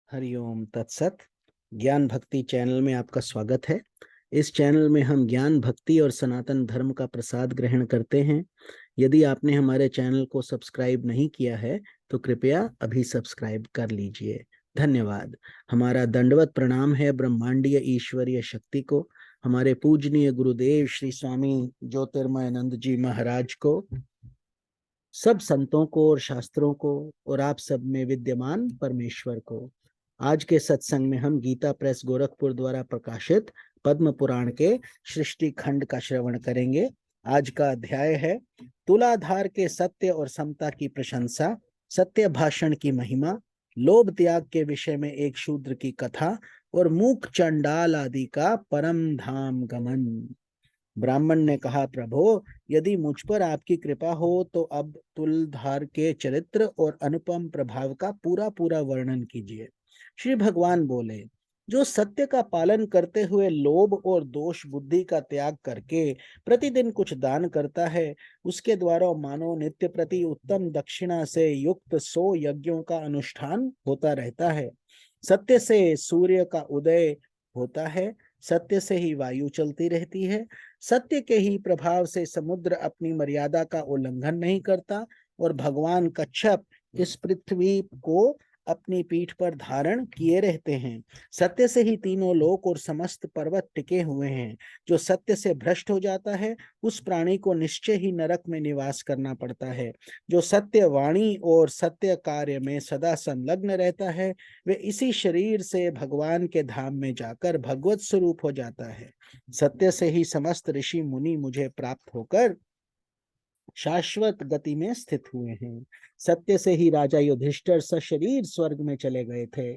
हरिओम तत्सत। ज्ञान भक्ति चैनल में आपका स्वागत है। इस चैनल में हम ज्ञान भक्ति और सनातन धर्म का प्रसाद ग्रहण करते हैं। यदि आपने हमारे चैनल को सब्सक्राइब नहीं किया है तो कृपया अभी सब्सक्राइब कर लीजिए। धन्यवाद। हमारा दंडवत प्रणाम है ब्रह्मांडीय ईश्वरीय शक्ति को, हमारे पूजनीय गुरुदेव श्री स्वामी ज्योतिर्मयानंद जी महाराज को, सब संतों को और शास्त्रों को, और आप सब में विद्यमान परमेश्वर को। आज के सत्संग में हम गीता प्रेस गोरखपुर द्वारा प्रकाशित पद्म पुराण के सृष्टि खंड का श्रवण करेंगे। आज का अध्याय है तुलाधार के सत्य और समता की प्रशंसा, सत्य भाषण की महिमा, लोभ त्याग के विषय में एक शूद्र की कथा और मूक चंडाल आदि का परम धाम गमन। ब्राह्मण ने कहा, प्रभो, यदि मुझ पर आपकी कृपा हो तो अब तुलधार के चरित्र और अनुपम प्रभाव का पूरा पूरा वर्णन कीजिए। श्री भगवान बोले, जो सत्य का पालन करते हुए लोभ और दोष बुद्धि का त्याग करके प्रतिदिन कुछ दान करता है, उसके द्वारा मानो नित्य प्रति उत्तम दक्षिणा से युक्त 100 यज्ञों का अनुष्ठान होता रहता है। सत्य से सूर्य का उदय होता है, सत्य से ही वायु चलती रहती है, सत्य के ही प्रभाव से समुद्र अपनी मर्यादा का उल्लंघन नहीं करता, और भगवान कच्छप इस पृथ्वी को अपनी पीठ पर धारण किए रहते हैं। सत्य से ही तीनों लोक और समस्त पर्वत टिके हुए हैं। जो सत्य से भ्रष्ट हो जाता है उस प्राणी को निश्चय ही नरक में निवास करना पड़ता है। जो सत्य वाणी और सत्य कार्य में सदा संलग्न रहता है वे इसी शरीर से भगवान के धाम में जाकर भगवत स्वरूप हो जाता है। सत्य से ही समस्त ऋषि मुनि मुझे प्राप्त होकर शाश्वत गति में स्थित हुए हैं। सत्य से ही राजा युधिष्ठिर सशरीर स्वर्ग में चले गए थे।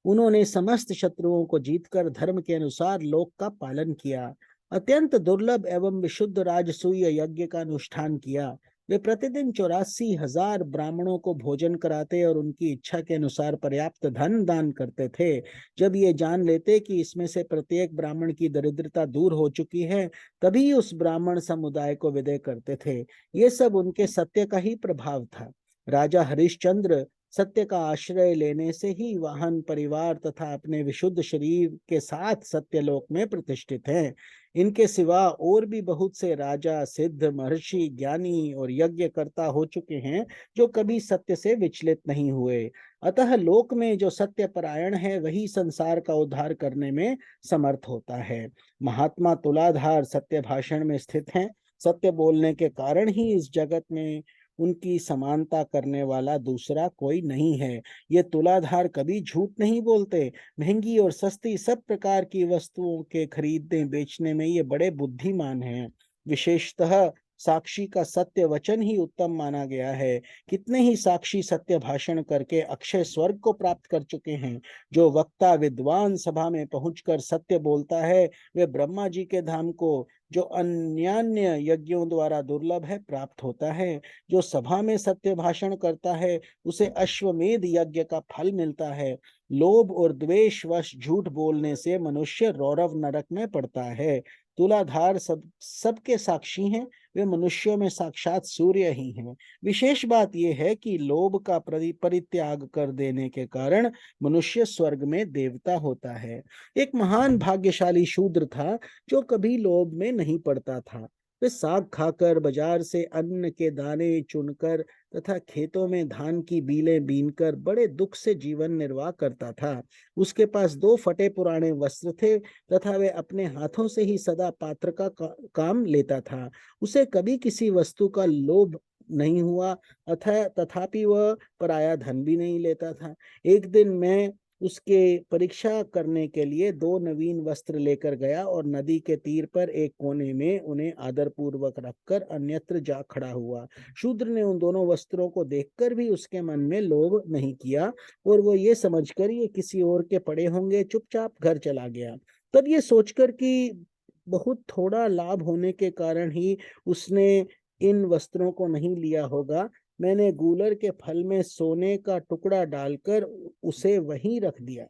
उन्होंने समस्त शत्रुओं को जीतकर धर्म के अनुसार लोक का पालन किया, अत्यंत दुर्लभ एवं विशुद्ध राजसूय यज्ञ का अनुष्ठान किया। वे प्रतिदिन 84,000 ब्राह्मणों को भोजन कराते और उनकी इच्छा के अनुसार पर्याप्त धन दान करते थे। जब ये जान लेते कि इसमें से प्रत्येक ब्राह्मण की दरिद्रता दूर हो चुकी है, तभी उस ब्राह्मण समुदाय को विदय करते थे। ये सब उनके सत्य का ही प्रभाव था। राजा हरिश्चंद्र सत्य का आश्रय लेने से ही वाहन परिवार तथा अपने विशुद्ध शरीर के साथ सत्यलोक में प्रतिष्ठित हैं। इनके सिवा और भी बहुत से राजा, सिद्ध, महर्षि, ज्ञानी और यज्ञकर्ता हो चुके हैं जो कभी सत्य से विचलित नहीं हुए। अतः लोक में जो सत्य परायण है वही संसार का उद्धार करने में समर्थ होता है। महात्मा तुलाधार सत्य भाषण में स्थित हैं। सत्य बोलने के कारण ही इस जगत में उनकी समानता करने वाला दूसरा कोई नहीं है। ये तुलाधार कभी झूठ नहीं बोलते। महंगी और सस्ती सब प्रकार की वस्तुओं के खरीदने बेचने में ये बड़े बुद्धिमान हैं। विशेषतः साक्षी का सत्य वचन ही उत्तम माना गया है। कितने ही साक्षी सत्य भाषण करके अक्षय स्वर्ग को प्राप्त कर चुके हैं। जो वक्ता विद्वान सभा में पहुंचकर सत्य बोलता है वे ब्रह्मा जी के धाम को, जो अन्यान्य यज्ञों द्वारा दुर्लभ है, प्राप्त होता है। जो सभा में सत्य भाषण करता है उसे अश्वमेध यज्ञ का फल मिलता है। लोभ और द्वेष वश झूठ बोलने से मनुष्य रौरव नरक में पड़ता है। तुलाधार सबके साक्षी हैं। वे मनुष्यों में साक्षात सूर्य ही हैं। विशेष बात यह है कि लोभ का परित्याग कर देने के कारण मनुष्य स्वर्ग में देवता होता है। एक महान भाग्यशाली शूद्र था जो कभी लोभ में नहीं पड़ता था। वे साग खाकर, बाजार से अन्न के दाने चुनकर तथा खेतों में धान की बीलें बीनकर बड़े दुख से जीवन निर्वाह करता था। उसके पास 2 फटे पुराने वस्त्र थे तथा वे अपने हाथों से ही सदा पात्र का काम लेता था। उसे कभी किसी वस्तु का लोभ नहीं हुआ, अतः तथापि वह पराया धन भी नहीं लेता था। एक दिन मैं उसके परीक्षा करने के लिए 2 नवीन वस्त्र लेकर गया और नदी के तीर पर एक कोने में उन्हें आदरपूर्वक रखकर अन्यत्र जा खड़ा हुआ। शूद्र ने उन दोनों वस्त्रों को देखकर भी उसके मन में लोभ नहीं किया और वो ये समझकर ये किसी और के पड़े होंगे चुपचाप घर चला गया। तब ये सोचकर कि बहुत थोड़ा लाभ होने के कारण ही उसने इन वस्त्रों को नहीं लिया होगा, मैंने गूलर के फल में सोने का टुकड़ा डालकर उसे वहीं रख दिया।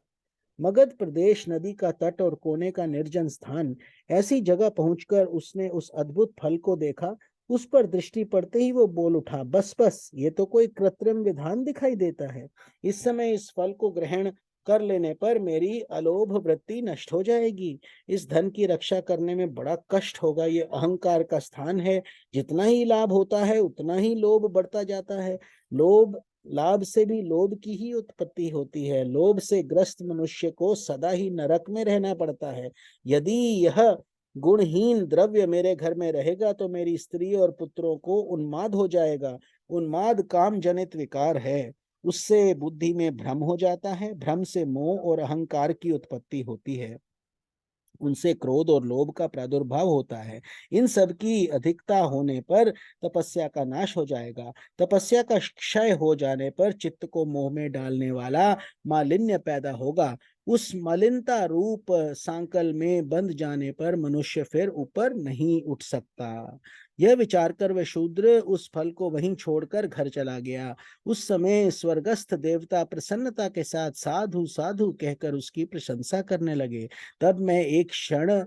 मगध प्रदेश, नदी का तट और कोने का निर्जन स्थान, ऐसी जगह पहुंचकर उसने उस अद्भुत फल को देखा। उस पर दृष्टि पड़ते ही वो बोल उठा, बस बस, ये तो कोई कृत्रिम विधान दिखाई देता है। इस समय इस फल को ग्रहण कर लेने पर मेरी अलोभ वृत्ति नष्ट हो जाएगी। इस धन की रक्षा करने में बड़ा कष्ट होगा। ये अहंकार का स्थान है। जितना ही लाभ होता है उतना ही लोभ बढ़ता जाता है। लोभ लाभ से भी लोभ की ही उत्पत्ति होती है। लोभ से ग्रस्त मनुष्य को सदा ही नरक में रहना पड़ता है। यदि यह गुणहीन द्रव्य मेरे घर में रहेगा तो मेरी स्त्री और पुत्रों को उन्माद हो जाएगा। उन्माद काम जनित विकार है। उससे बुद्धि में भ्रम हो जाता है। भ्रम से मोह और अहंकार की उत्पत्ति होती है। उनसे क्रोध और लोभ का प्रादुर्भाव होता है। इन सब की अधिकता होने पर तपस्या का नाश हो जाएगा। तपस्या का क्षय हो जाने पर चित्त को मोह में डालने वाला मालिन्य पैदा होगा। उस मलिनता रूप सांकल में बंध जाने पर मनुष्य फिर ऊपर नहीं उठ सकता। यह विचार कर वह शूद्र उस फल को वहीं छोड़कर घर चला गया। उस समय स्वर्गस्थ देवता प्रसन्नता के साथ साधु साधु कहकर उसकी प्रशंसा करने लगे। तब मैं एक क्षण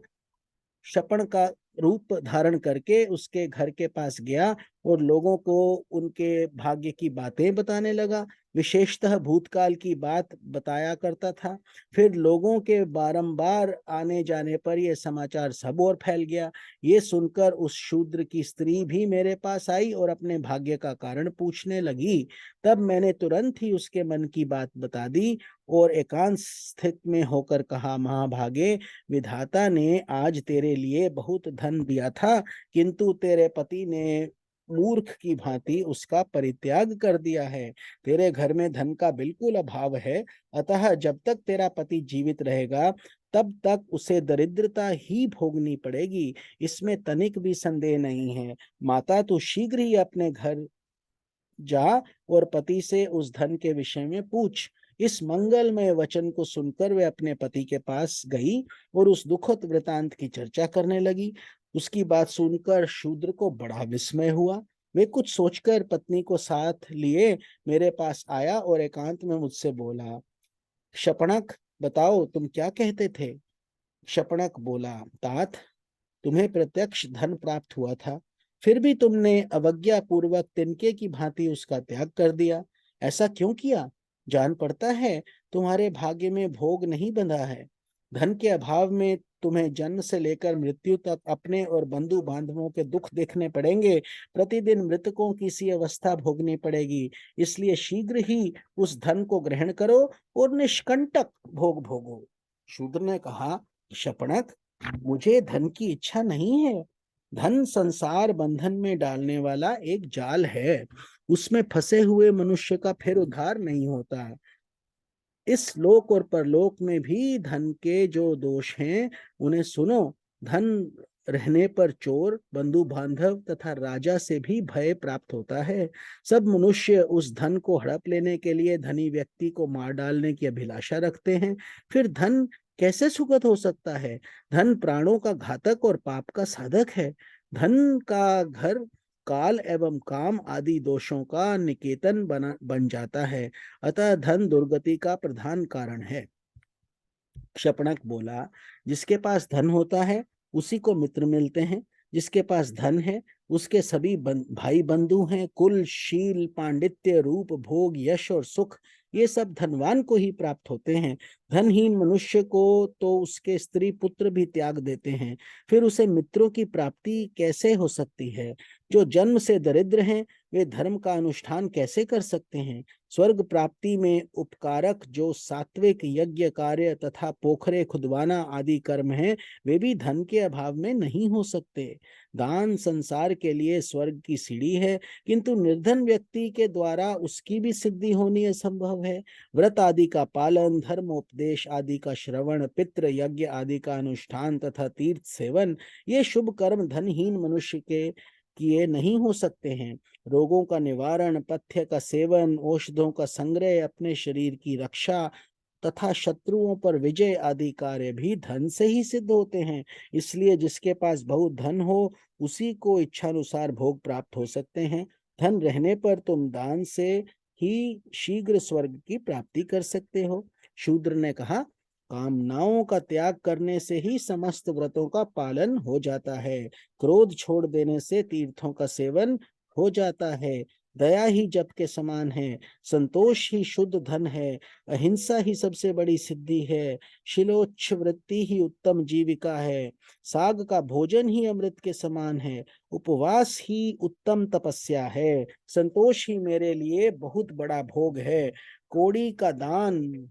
शपण का रूप धारण करके उसके घर के पास गया और लोगों को उनके भाग्य की बातें बताने लगा। विशेषतः भूतकाल की बात बताया करता था। फिर लोगों के बारंबार आने जाने पर यह समाचार सब ओर फैल गया। ये सुनकर उस शूद्र की स्त्री भी मेरे पास आई और अपने भाग्य का कारण पूछने लगी। तब मैंने तुरंत ही उसके मन की बात बता दी और एकांत स्थित में होकर कहा, महाभागे, विधाता ने आज तेरे लिए बहुत धन दिया था, किंतु तेरे पति ने मूर्ख की भांति उसका परित्याग कर दिया है। तेरे घर में धन का बिल्कुल अभाव है। अतः जब तक तेरा पति जीवित रहेगा तब तक उसे दरिद्रता ही भोगनी पड़ेगी। इसमें तनिक भी संदेह नहीं है। माता, तू शीघ्र ही अपने घर जा और पति से उस धन के विषय में पूछ। इस मंगलमय वचन को सुनकर वे अपने पति के पास गई और उस दुखद वृतांत की चर्चा करने लगी। उसकी बात सुनकर शूद्र को बड़ा विस्मय हुआ। वे कुछ सोचकर पत्नी को साथ लिए मेरे पास आया और एकांत में मुझसे बोला, शपणक, बताओ तुम क्या कहते थे। शपणक बोला, तात, तुम्हें प्रत्यक्ष धन प्राप्त हुआ था, फिर भी तुमने अवज्ञा पूर्वक तिनके की भांति उसका त्याग कर दिया। ऐसा क्यों किया? जान पड़ता है तुम्हारे भाग्य में भोग नहीं बंधा है। धन के अभाव में तुम्हें जन्म से लेकर मृत्यु तक अपने और बंधु बांधवों के दुख देखने पड़ेंगे। प्रतिदिन मृतकों की सी अवस्था भोगनी पड़ेगी। इसलिए शीघ्र ही उस धन को ग्रहण करो और निष्कंटक भोग भोगो। शूद्र ने कहा, शपणक, मुझे धन की इच्छा नहीं है। धन संसार बंधन में डालने वाला एक जाल है। उसमें फंसे हुए मनुष्य का फिर उद्धार नहीं होता। इस लोक और परलोक में भी धन के जो दोष हैं उन्हें सुनो। धन रहने पर चोर, बंधु बांधव तथा राजा से भी भय प्राप्त होता है। सब मनुष्य उस धन को हड़प लेने के लिए धनी व्यक्ति को मार डालने की अभिलाषा रखते हैं। फिर धन कैसे सुखद हो सकता है? धन प्राणों का घातक और पाप का साधक है। धन का घर काल एवं काम आदि दोषों का निकेतन बन जाता है। अतः धन दुर्गति का प्रधान कारण है। शपणक बोला, जिसके पास धन होता है उसी को मित्र मिलते हैं। जिसके पास धन है उसके सभी भाई बंधु हैं। कुल, शील, पांडित्य, रूप, भोग, यश और सुख ये सब धनवान को ही प्राप्त होते हैं। धनहीन मनुष्य को तो उसके स्त्री पुत्र भी त्याग देते हैं। फिर उसे मित्रों की प्राप्ति कैसे हो सकती है? जो जन्म से दरिद्र हैं वे धर्म का अनुष्ठान कैसे कर सकते हैं? स्वर्ग प्राप्ति में उपकारक जो सात्विक यज्ञ कार्य तथा पोखरे खुदवाना आदि कर्म हैं वे भी धन के अभाव में नहीं हो सकते। दान संसार के लिए स्वर्ग की सीढ़ी है, किंतु निर्धन व्यक्ति के द्वारा उसकी भी सिद्धि होनी असंभव है। व्रत आदि का पालन, धर्मोपदेश आदि का श्रवण, पितृ यज्ञ आदि का अनुष्ठान तथा तीर्थ सेवन ये शुभ कर्म धनहीन मनुष्य के किए नहीं हो सकते हैं। रोगों का निवारण, पथ्य का सेवन, औषधों का संग्रह, अपने शरीर की रक्षा तथा शत्रुओं पर विजय आदि कार्य भी धन से ही सिद्ध होते हैं। इसलिए जिसके पास बहुत धन हो उसी को इच्छानुसार भोग प्राप्त हो सकते हैं। धन रहने पर तुम दान से ही शीघ्र स्वर्ग की प्राप्ति कर सकते हो। शूद्र ने कहा, कामनाओं का त्याग करने से ही समस्त व्रतों का पालन हो जाता है। क्रोध छोड़ देने से तीर्थों का सेवन हो जाता है। दया ही जप के समान है, संतोष ही शुद्ध धन है, अहिंसा ही सबसे बड़ी सिद्धि है, शिलोच्छ वृत्ति ही उत्तम जीविका है, साग का भोजन ही अमृत के समान है, उपवास ही उत्तम तपस्या है, संतोष ही मेरे लिए बहुत बड़ा भोग है, कोड़ी का दान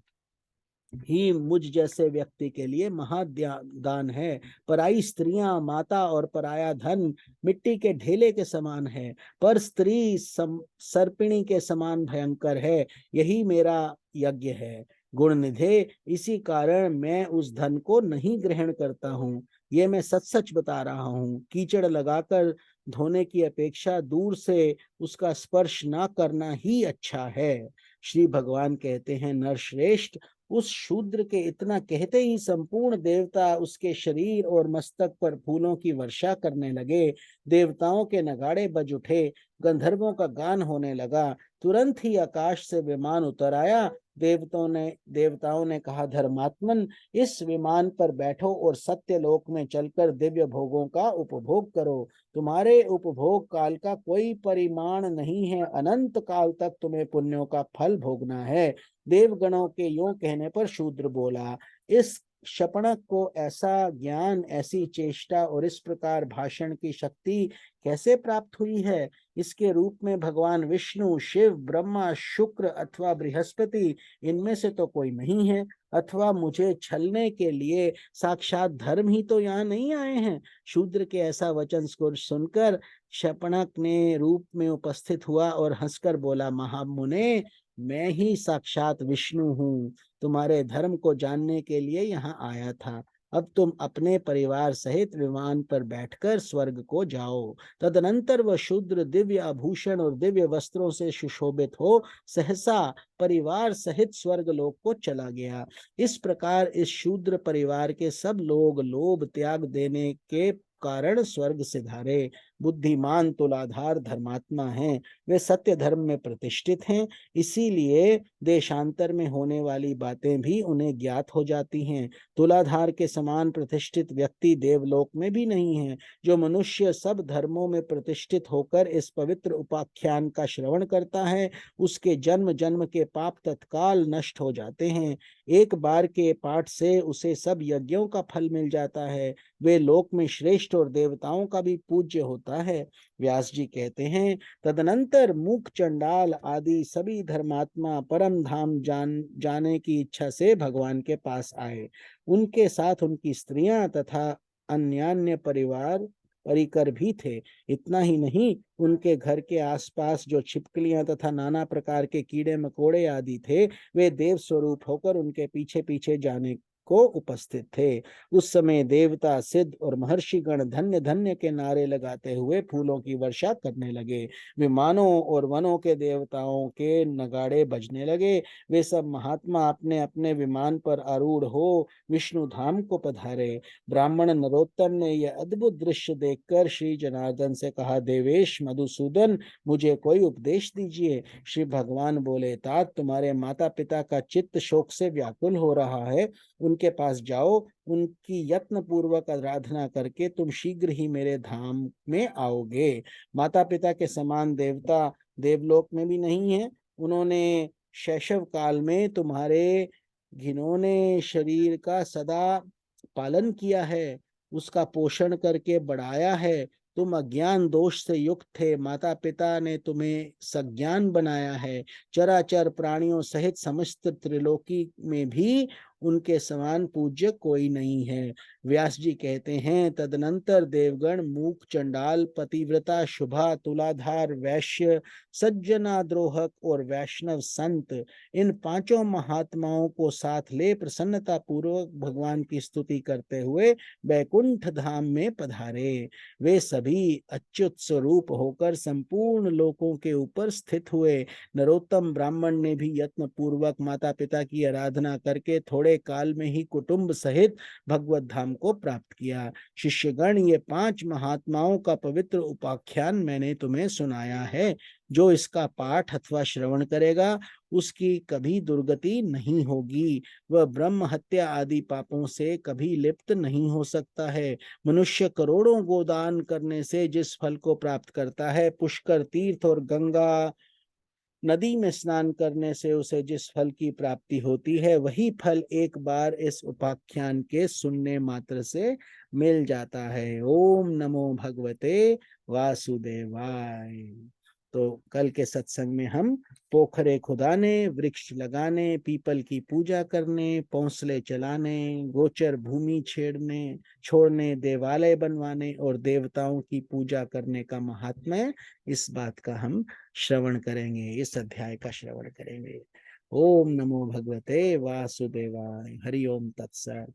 ही मुझ जैसे व्यक्ति के लिए महादान है, पराई स्त्रियां, माता और पराया धन मिट्टी के ढेले के समान है, पर स्त्री सर्पिणी के समान भयंकर है, यही मेरा यज्ञ है। गुण निधे, इसी कारण मैं उस धन को नहीं ग्रहण करता हूँ, ये मैं सच सच बता रहा हूँ। कीचड़ लगाकर धोने की अपेक्षा दूर से उसका स्पर्श ना करना ही अच्छा है। श्री भगवान कहते हैं, नरश्रेष्ठ, उस शूद्र के इतना कहते ही संपूर्ण देवता उसके शरीर और मस्तक पर फूलों की वर्षा करने लगे। देवताओं के नगाड़े बज उठे, गंधर्वों का गान होने लगा। तुरंत ही आकाश से विमान उतर आया। देवताओं ने कहा, धर्मात्मन, इस विमान पर बैठो और सत्यलोक में चलकर दिव्य भोगों का उपभोग करो। तुम्हारे उपभोग काल का कोई परिमाण नहीं है, अनंत काल तक तुम्हें पुण्यों का फल भोगना है। देवगणों के यूं कहने पर शूद्र बोला, इस शपणक को ऐसा ज्ञान, ऐसी चेष्टा और इस प्रकार भाषण की शक्ति कैसे प्राप्त हुई है? इसके रूप में भगवान विष्णु, शिव, ब्रह्मा, शुक्र अथवा बृहस्पति, इनमें से तो कोई नहीं है, अथवा मुझे छलने के लिए साक्षात धर्म ही तो यहाँ नहीं आए हैं। शूद्र के ऐसा वचन को सुनकर शपणक ने रूप में उपस्थित हुआ और हंसकर बोला, महामुने, मैं ही साक्षात विष्णु हूँ, तुम्हारे धर्म को जानने के लिए यहाँ आया था। अब तुम अपने परिवार सहित विमान पर बैठकर स्वर्ग को जाओ। तदनंतर वह शूद्र दिव्य आभूषण और दिव्य वस्त्रों से सुशोभित हो सहसा परिवार सहित स्वर्ग लोक को चला गया। इस प्रकार इस शूद्र परिवार के सब लोग लोभ त्याग देने के कारण स्वर्ग सिधारे। बुद्धिमान तुलाधार धर्मात्मा हैं, वे सत्य धर्म में प्रतिष्ठित हैं, इसीलिए देशांतर में होने वाली बातें भी उन्हें ज्ञात हो जाती हैं। तुलाधार के समान प्रतिष्ठित व्यक्ति देवलोक में भी नहीं है। जो मनुष्य सब धर्मों में प्रतिष्ठित होकर इस पवित्र उपाख्यान का श्रवण करता है, उसके जन्म जन्म के पाप तत्काल नष्ट हो जाते हैं। एक बार के पाठ से उसे सब यज्ञों का फल मिल जाता है। वे लोक में श्रेष्ठ और देवताओं का भी पूज्य होता है। व्यास जी कहते हैं, तदनंतर मूक, चंडाल आदि सभी धर्मात्मा परम धाम जाने की इच्छा से भगवान के पास आए। उनके साथ उनकी स्त्रियां तथा अन्यान्य परिकर भी थे। इतना ही नहीं, उनके घर के आसपास जो छिपकलियां तथा नाना प्रकार के कीड़े मकोड़े आदि थे, वे देव स्वरूप होकर उनके पीछे पीछे जाने को उपस्थित थे। उस समय देवता, सिद्ध और महर्षिगण धन्य धन्य के नारे लगाते हुए फूलों की वर्षा करने लगे। विमानों और वनों के देवताओं के नगाड़े बजने लगे। वे सब महात्मा अपने अपने विमान पर आरूढ़ हो विष्णु धाम को पधारे। ब्राह्मण नरोत्तम ने यह अद्भुत दृश्य देखकर श्री जनार्दन से कहा, देवेश मधुसूदन, मुझे कोई उपदेश दीजिए। श्री भगवान बोले, तात, तुम्हारे माता पिता का चित्त शोक से व्याकुल हो रहा है, उनके पास जाओ। उनकी यत्न पूर्वक आराधना करके तुम शीघ्र ही मेरे धाम में आओगे। माता पिता के समान देवता देवलोक में भी नहीं है। उन्होंने शैशव काल में तुम्हारे घिनौने शरीर का सदा पालन किया है, उसका पोषण करके बढ़ाया है। तुम अज्ञान दोष से युक्त थे, माता पिता ने तुम्हें सज्ञान बनाया है। चराचर प्राणियों सहित समस्त त्रिलोकी में भी उनके समान पूज्य कोई नहीं है। व्यास जी कहते हैं, तदनंतर देवगण, मूक, चंडाल, पतिव्रता, शुभा, तुलाधार, वैश्य, सज्जनाद्रोहक और वैष्णव संत, इन पांचों महात्माओं को साथ ले प्रसन्नता पूर्वक भगवान की स्तुति करते हुए वैकुंठ धाम में पधारे। वे सभी अच्युत स्वरूप होकर संपूर्ण लोकों के ऊपर स्थित हुए। नरोत्तम ब्राह्मण ने भी यत्न पूर्वक माता पिता की आराधना करके थोड़े थोड़े काल में ही कुटुंब सहित भगवत धाम को प्राप्त किया। शिष्यगण, ये 5 महात्माओं का पवित्र उपाख्यान मैंने तुम्हें सुनाया है। जो इसका पाठ अथवा श्रवण करेगा उसकी कभी दुर्गति नहीं होगी। वह ब्रह्म हत्या आदि पापों से कभी लिप्त नहीं हो सकता है। मनुष्य करोड़ों गोदान करने से जिस फल को प्राप्त करता है, पुष्कर तीर्थ और गंगा नदी में स्नान करने से उसे जिस फल की प्राप्ति होती है, वही फल एक बार इस उपाख्यान के सुनने मात्र से मिल जाता है। ओम नमो भगवते वासुदेवाय। तो कल के सत्संग में हम पोखरे खुदाने, वृक्ष लगाने, पीपल की पूजा करने, पौंसले चलाने, गोचर भूमि छोड़ने, देवालय बनवाने और देवताओं की पूजा करने का महात्म्य, इस बात का हम श्रवण करेंगे, इस अध्याय का श्रवण करेंगे। ओम नमो भगवते वासुदेवाय। हरि ओम तत्सत।